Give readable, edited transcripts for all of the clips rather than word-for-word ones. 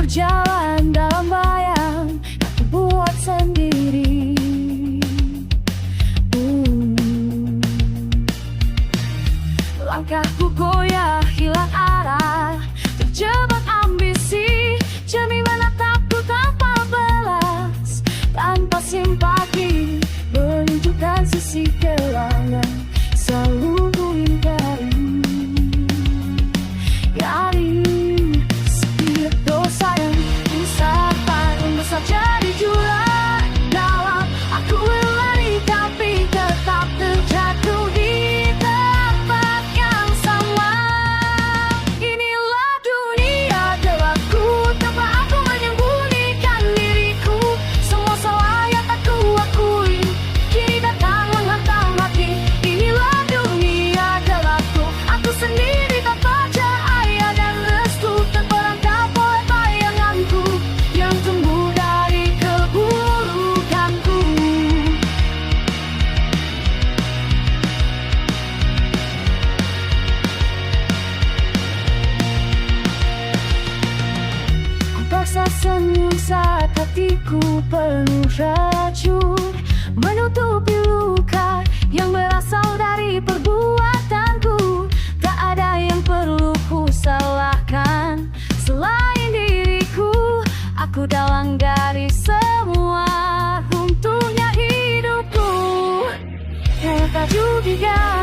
berjalan dalam bayang yang ku buat sendiri. Langkahku goyah, hilang arah, terjebak ambisi, demi menatapku tanpa belas, tanpa simpati, menunjukkan sisi gelangan selalu ku hindari. Dari setiap dosa yang ku sabar, besar jadi jurang dalam aku berlari, tapi tetap terjatuh di tempat yang sama. Inilah dunia gelapku, tempat aku menyembunyikan diriku. Semua salah yang tak ku akui kini datang menghantam hati. Inilah dunia gelapku, aku sendiri tanpa cahaya dan restu, terperangkap oleh bayanganku yang tumbuh dari keburukanku. Ku paksa senyum saat hatiku penuh racun, menutupi luka yang berasal dari perbuatanku. Tak ada yang perlu ku salahkan selain diriku. Aku dalang dari semua runtuhnya hidupku. Ternyata juga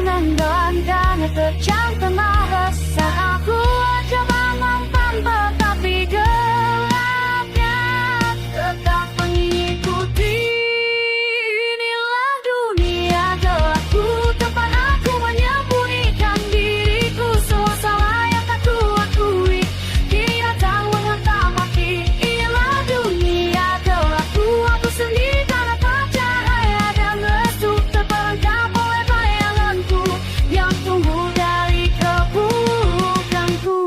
dan terjang tengah rasa aku coba mempan, tapi gelapnya tetap mengikuti. Inilah dunia gelapku, tempat aku menyembunyikan diriku. Semua salah yang tak ku akui kini datang menghantam hati. Inilah dunia gelapku, aku sendiri tanpa cahaya dan restu, terperangkap oleh bayanganku yang tumbuh dari keburukanku.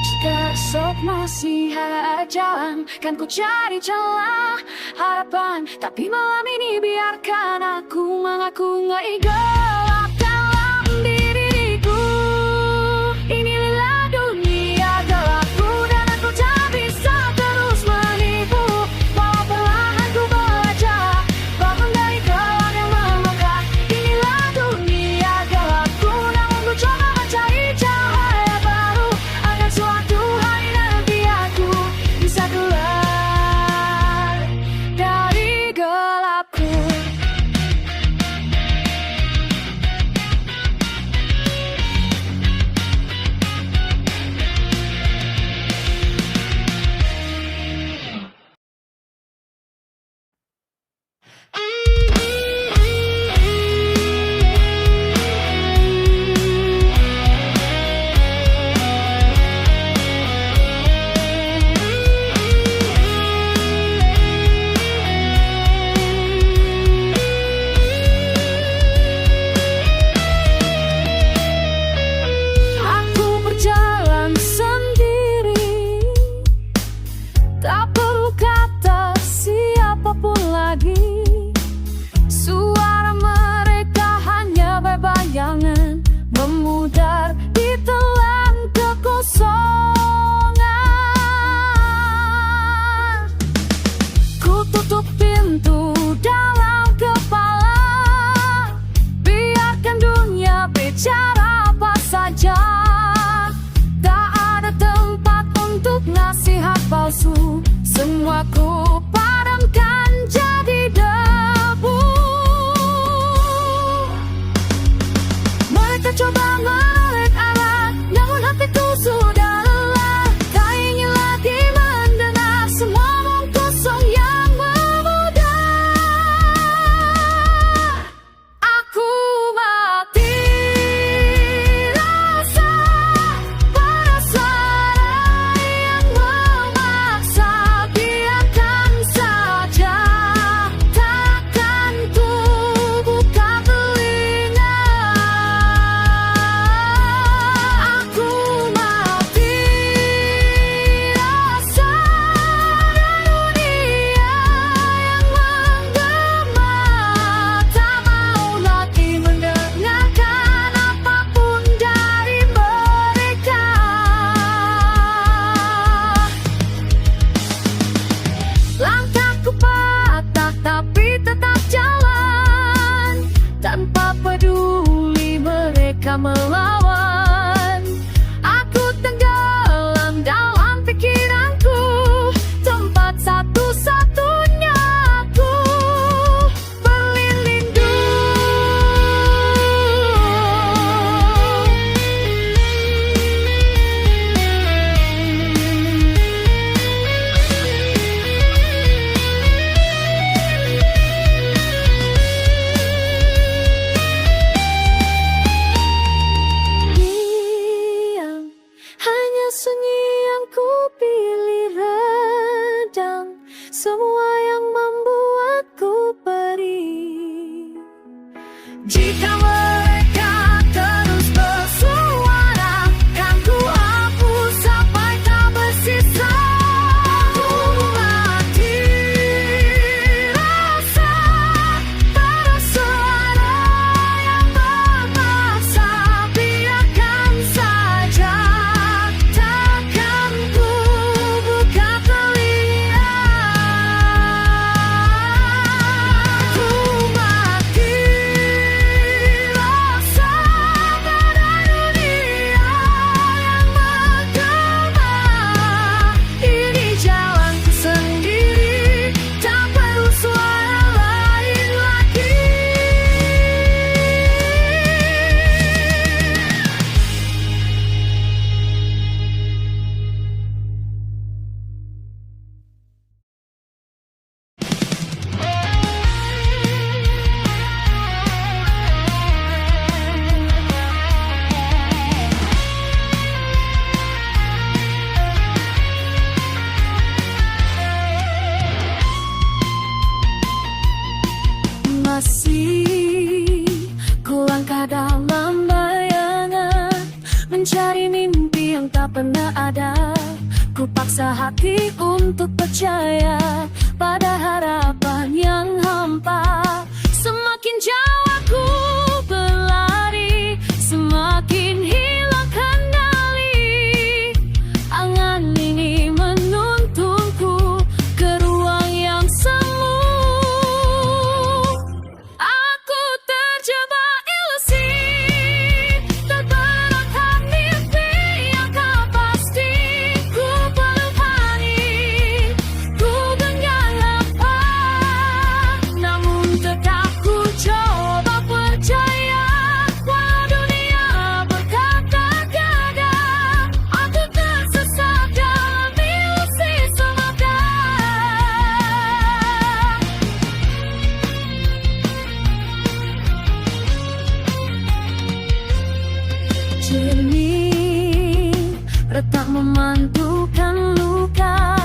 Jika esok masih ada jalan, kan ku cari celah harapan, tapi malam ini biarkan aku mengakui gelap dalam diriku. Inilah dunia gelapku dan aku tak bisa terus menipu. Walau perlahan ku belajar bangun dari gelap yang memekak. Inilah dunia gelapku, namun ku coba mencari cahaya baru agar suatu hari nanti aku bisa keluar dari gelapku. Jika mereka terus bersuara, kan ku hapus sampai tak bersisa. Ku mati rasa pada suara yang memaksa. Biarkan saja, takkan ku buka telinga. Ku mati rasa pada dunia yang menggema. Ini jalanku sendiri, tak perlu suara lain lagi. Masih ku langkah dalam bayangan, mencari mimpi yang tak pernah ada. Ku paksa hati untuk percaya pada harapan yang hampa. Semakin jauh aku berlari, semakin hilang kendali. Angan ini menuntunku ke ruang yang semu. Aku terjebak ilusi, terperangkap mimpi yang tak pasti. Ku peluk panik, ku genggam hampa, namun tetap ku coba percaya. Walau dunia berkata gagal, aku tersesat dalam ilusi semata. Jernih, retak memantulkan luka.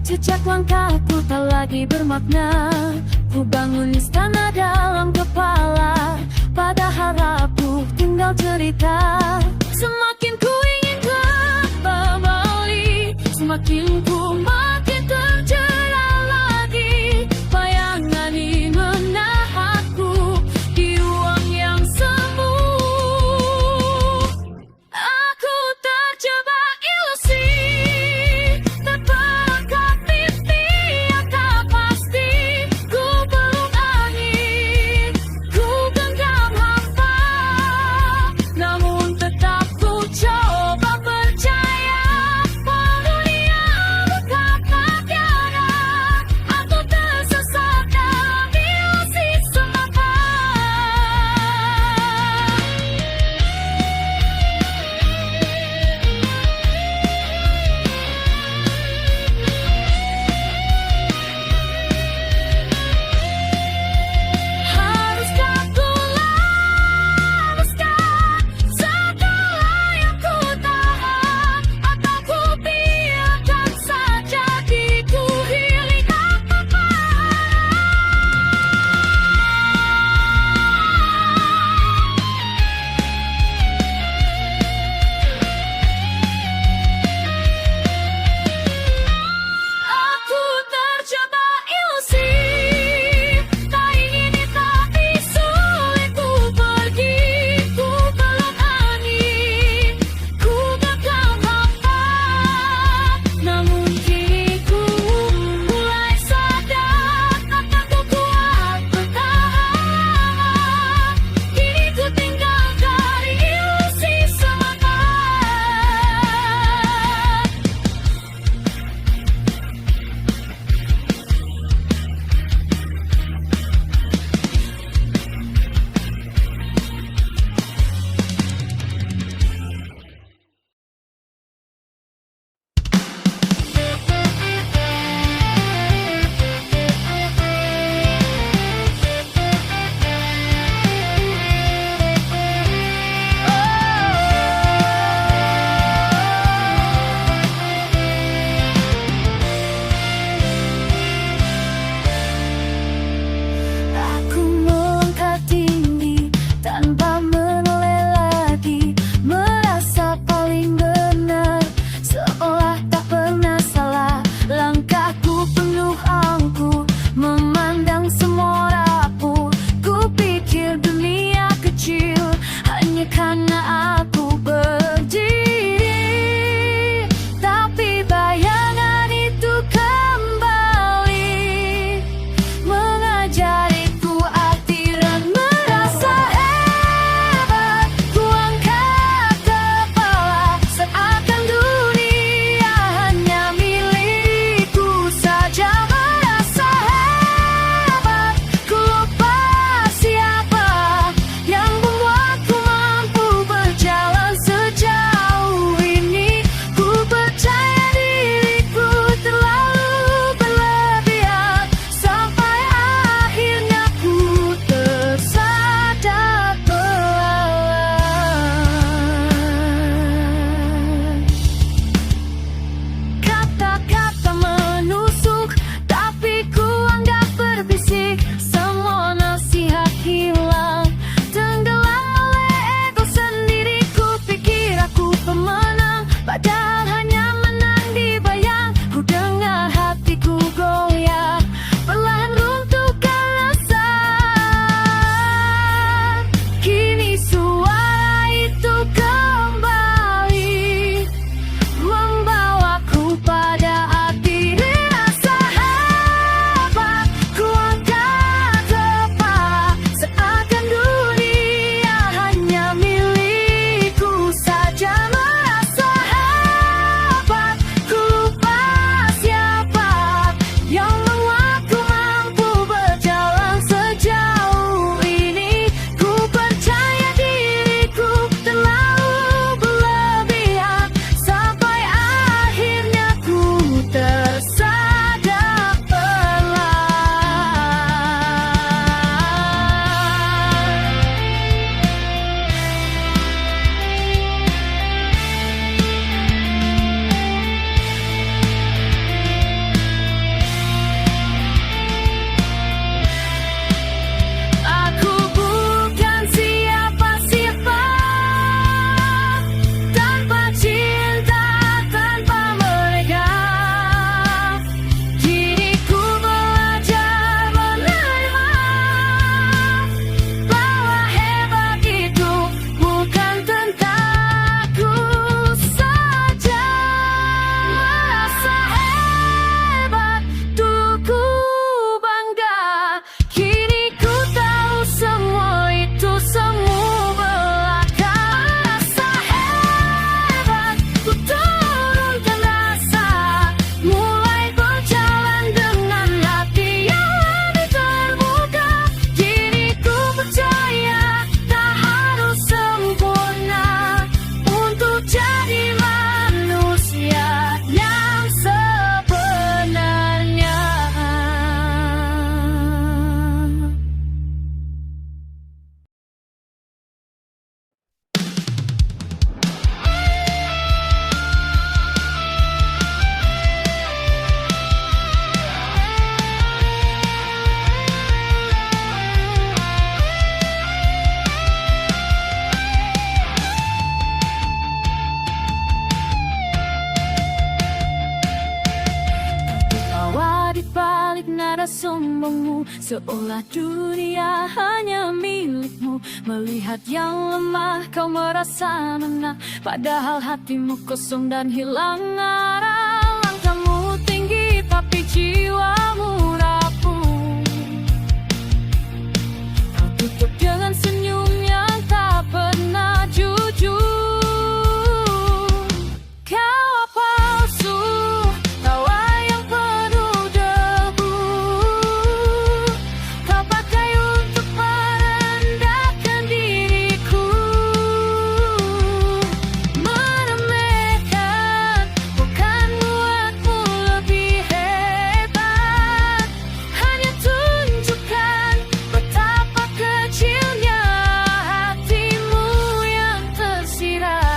Jejak langkahku tak lagi bermakna. Ku bangun istana dalam kepala, pada harapku tinggal cerita. Semakin ku ingin kembali, semakin ku makin terjerat lagi. Bayangan ini menahanku di ruang yang semu. Aku terjebak ilusi, terperangkap mimpi yang tak pasti. Ku peluk sombongmu, seolah dunia hanya milikmu. Melihat yang lemah kau merasa menang, padahal hatimu kosong dan hilang arah. Langkahmu tinggi tapi jiwamu rapuh. Kau tutup dengan senyum yang tak pernah jujur. Kau palsu, tawa yang penuh debu. Kau pakai untuk merendahkan diriku. Meremehkan bukan buatmu lebih hebat, hanya tunjukkan betapa kecilnya hatimu yang tersirat.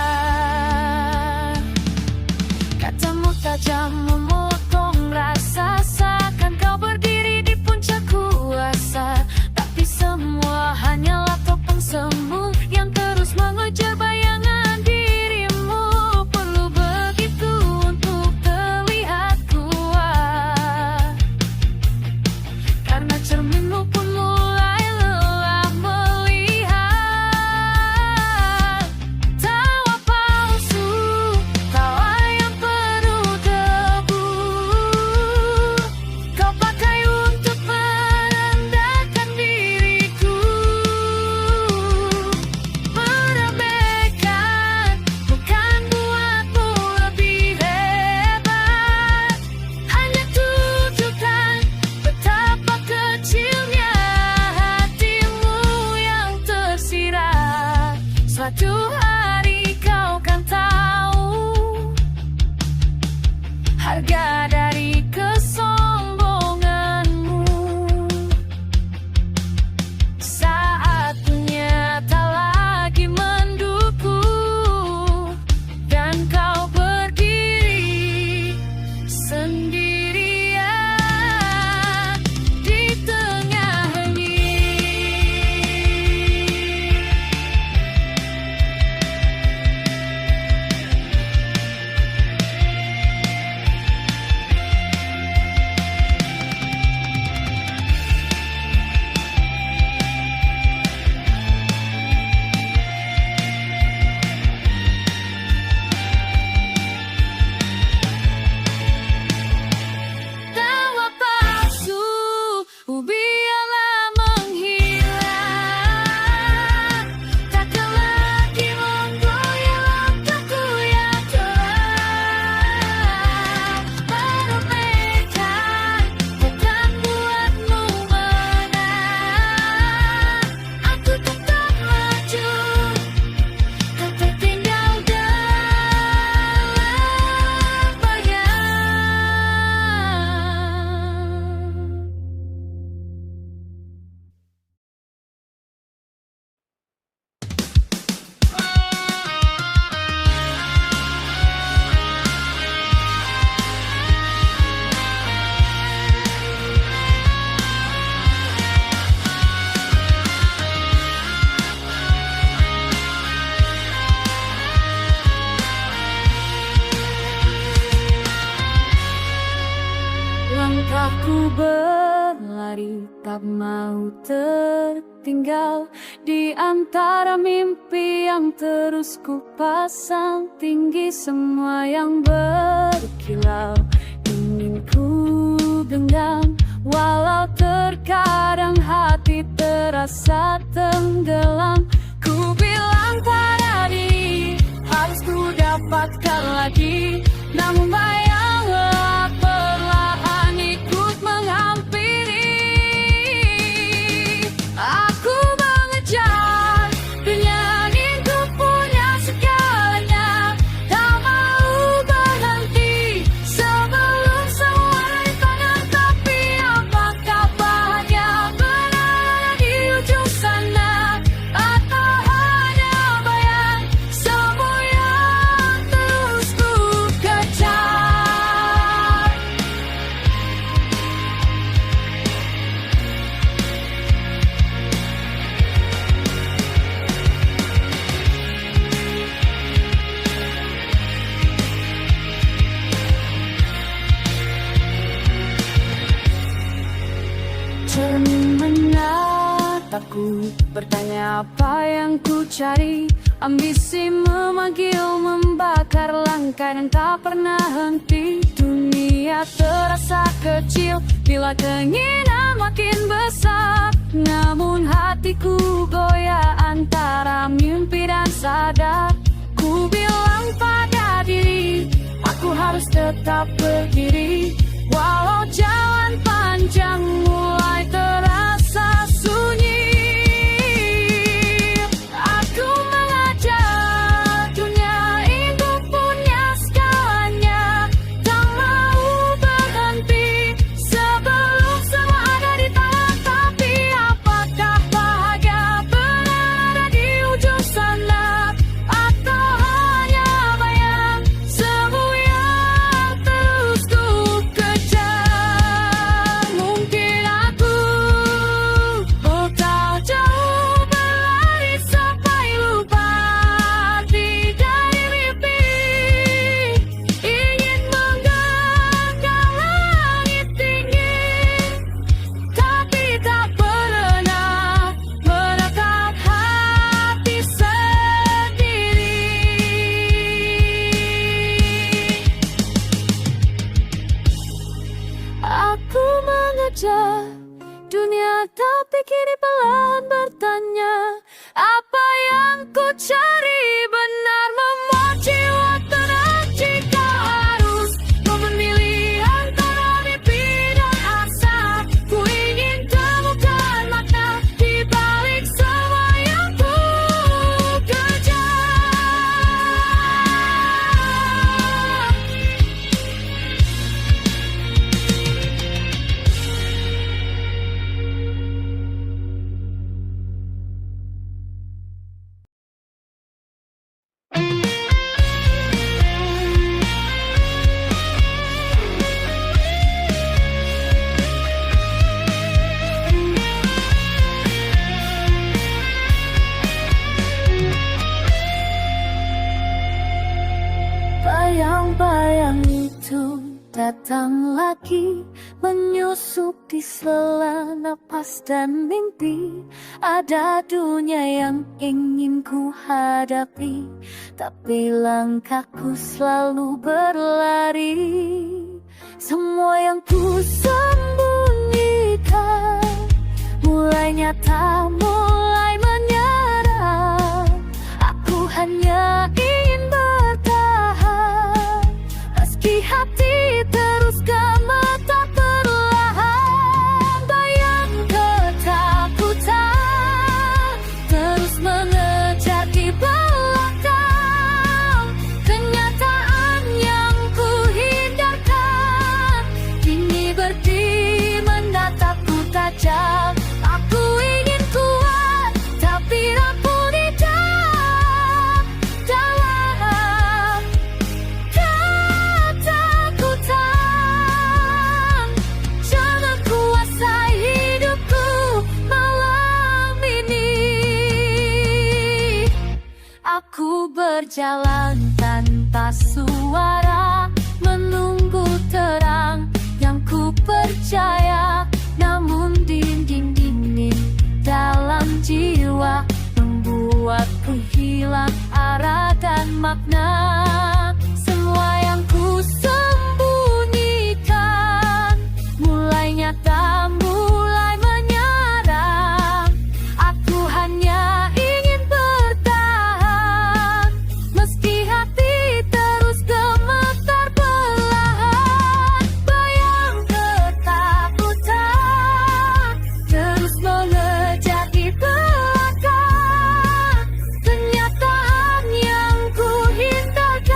Katamu tajam memotong rasa, seakan kau berdiri di puncak kuasa. Tapi semua hanyalah topeng semu yang terus mengejar bayangan dirimu. Perlu begitu untuk terlihat kuat, karena cerminmu pun mulai lelah melihat. Tawa palsu, tawa yang penuh debu. Kau pakai untuk merendahkan diriku. Meremehkan bukan buatmu lebih hebat, hanya tunjukkan betapa kecilnya hatimu yang tersirat. Suatu hari kau kan tahu harga dari kesombonganmu. Saat dunia tak lagi mendukung dan kau berdiri sendirian di tengah hening. Tawa palsu, biarlah menghilang. Takkan lagi menggoyang langkahku yang terang. Meremehkan bukan buatmu menang. Aku tetap maju, kau tertinggal dalam bayang. Langkahku berlari, tak mau tertinggal di antara mimpi yang terus ku pasang tinggi. Semua yang berkilau ingin ku genggam, walau terkadang hati terasa tenggelam. Ku bilang pada diri harus ku dapatkan lagi, namun bayanglah perlahan ikut menghampiri. Aku mengejar dunia ingin ku punya segalanya, tak mau berhenti sebelum semua di tangan. Tapi apakah bahagia berada di ujung sana? mataku bertanya apa yang ku cari. Ambisi memanggil, membakar langkah dan tak pernah henti. Dunia terasa kecil bila keinginan makin besar. Namun hatiku goyah antara mimpi dan sadar. Ku bilang pada diri, aku harus tetap berdiri. Walau jalan panjang mulai terasa sunyi. Aku mengajak dunia itu punya skalanya. Tak mau berhenti sebelum semua ada di tangan. Tapi apakah bahagia benar ada di ujung sana? Atau hanya bayang semu yang terus ku kejar? Mungkin aku tak jauh berlari sampai lupa arti dari mimpi. Ingin menggenggam langit tinggi, tapi tak pernah menatap hati sendiri. Aku mengejar dunia, tapi kini perlahan bertanya, apa yang ku cari benar memuat jiwa tenang? Jika harus memilih antara mimpi dan asa, ku ingin temukan makna di balik semua yang ku kejar. Bayang-bayang itu datang lagi, menyusup di sela napas dan mimpi. Ada dunia yang ingin ku hadapi, tapi langkahku selalu berlari. Semua yang ku sembunyikan mulai nyata, mulai menyerang. Aku hanya ingin bertahan, meski hati terus gemetar perlahan. Bayang ketakutan terus mengejar di belakang. Kenyataan yang ku hindarkan kini berdiri menatapku tajam. Aku ingin kuat tapi rapuh di dalam ketakutan. Jangan kuasai hidupku malam ini. Aku berjalan tanpa suara, menunggu terang yang ku percaya. Namun dinding-dinding dalam jiwa membuatku hilang arah dan makna. Semua yang ku sembunyikan mulai nyata, mulai menyerang. Aku hanya ingin bertahan, meski hati terus gemetar perlahan. Bayang ketakutan terus mengejar di belakang. Kenyataan yang ku hindarkan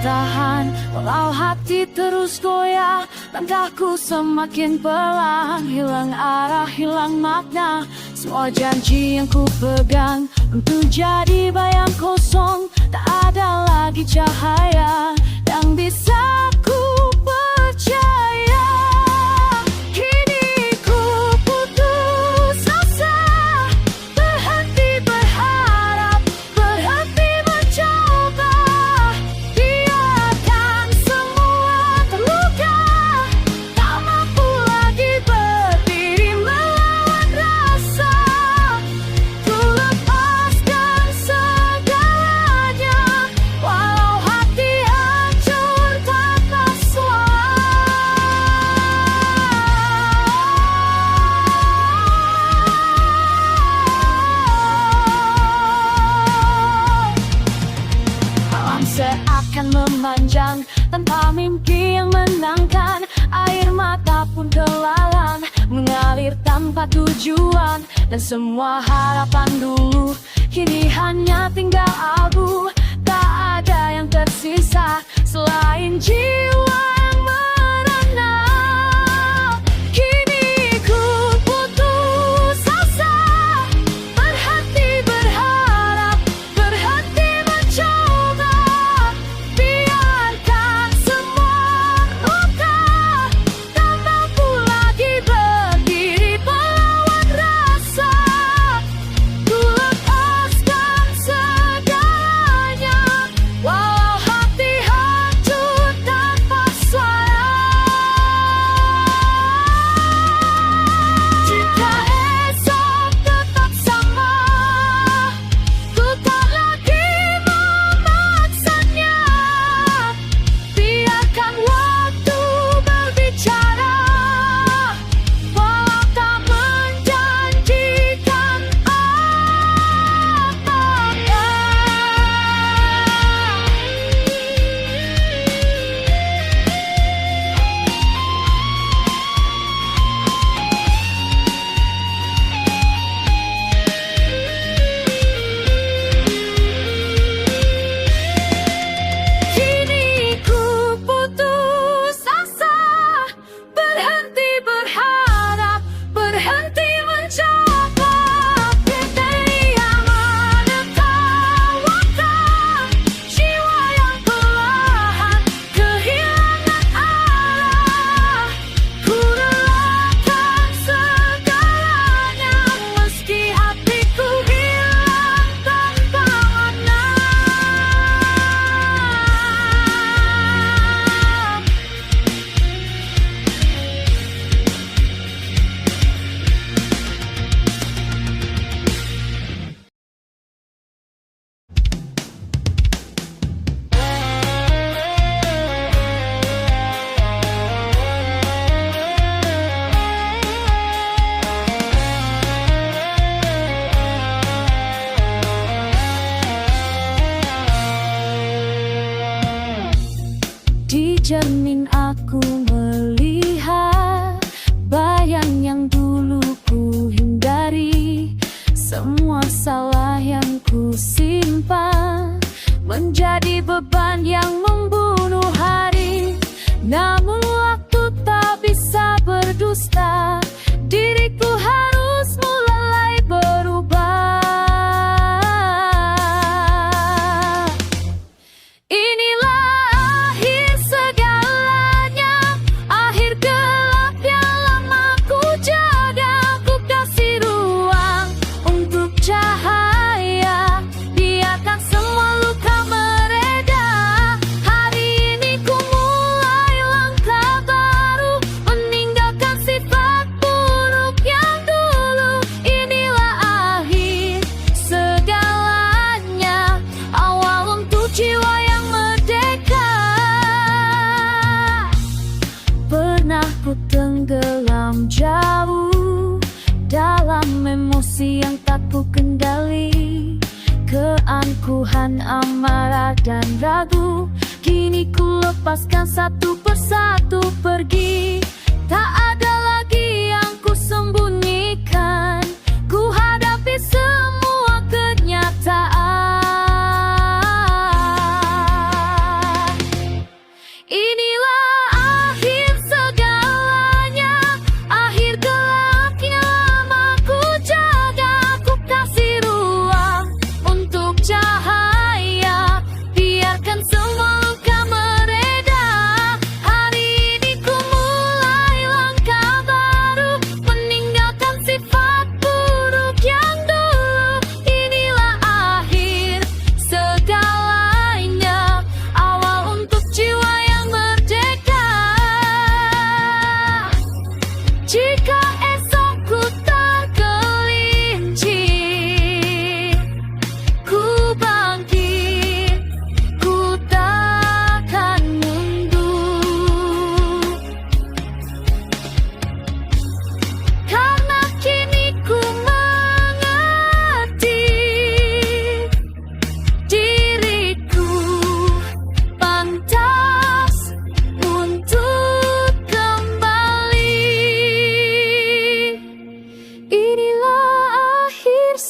bertahan, walau hati terus goyah. Langkahku semakin pelan, hilang arah, hilang makna. Semua janji yang ku pegang untuk jadi bayang kosong. Tak ada lagi cahaya yang bisa ku percaya. Kini ku putus asa, berhenti berharap, berhenti mencoba. Biarkan semua terluka, tak mampu lagi berdiri melawan rasa. Ku lepaskan segalanya, walau hati hancur tanpa suara. Malam seakan memanjang tanpa mimpi yang menenangkan. Air mata pun kelalang mengalir tanpa tujuan. Dan semua harapan dulu kini hanya tinggal abu. Tak ada yang tersisa selain jiwa yang merana. Kini ku putus asa, berhenti berharap, berhenti mencoba. Biarkan semua luka, tak mampu lagi berdiri melawan rasa. Ku lepaskan segalanya, walau hati hancur tanpa suara. Jika esok tetap sama, ku tak lagi memaksanya. Biarkan waktu berbicara, walau tak menjanjikan Kini ku putus asa, berhenti berharap, berhenti mencoba. Berdiri yang menertawakan jiwa yang perlahan kehilangan arah. Ku relakan segalanya, meski hatiku hilang tanpa makna. Di cermin aku melihat bayang yang dulu ku hindari. Semua salah yang ku simpan menjadi beban yang membunuh hari. Namun waktu tak bisa berdusta, diriku harus mulai berubah. Inilah akhir segalanya, akhir gelap yang lama ku jaga. Ku kasih ruang untuk cahaya, biarkan semua luka mereda. Hari ini ku mulai langkah baru, meninggalkan sifat buruk yang dulu. Inilah akhir segalanya, awal untuk jiwa yang merdeka. Pernah ku tenggelam jauh dalam emosi yang tak ku kendali. Keangkuhan, amarah dan ragu, kini ku lepaskan satu persatu pergi. Tak ada lagi yang ku sembunyikan, ku hadapi semua kenyataan.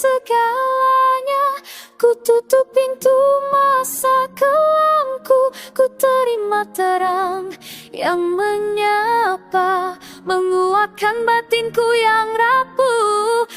segalanya. Ku tutup pintu masa kelamku, ku terima terang yang menyapa, menguatkan batinku yang rapuh.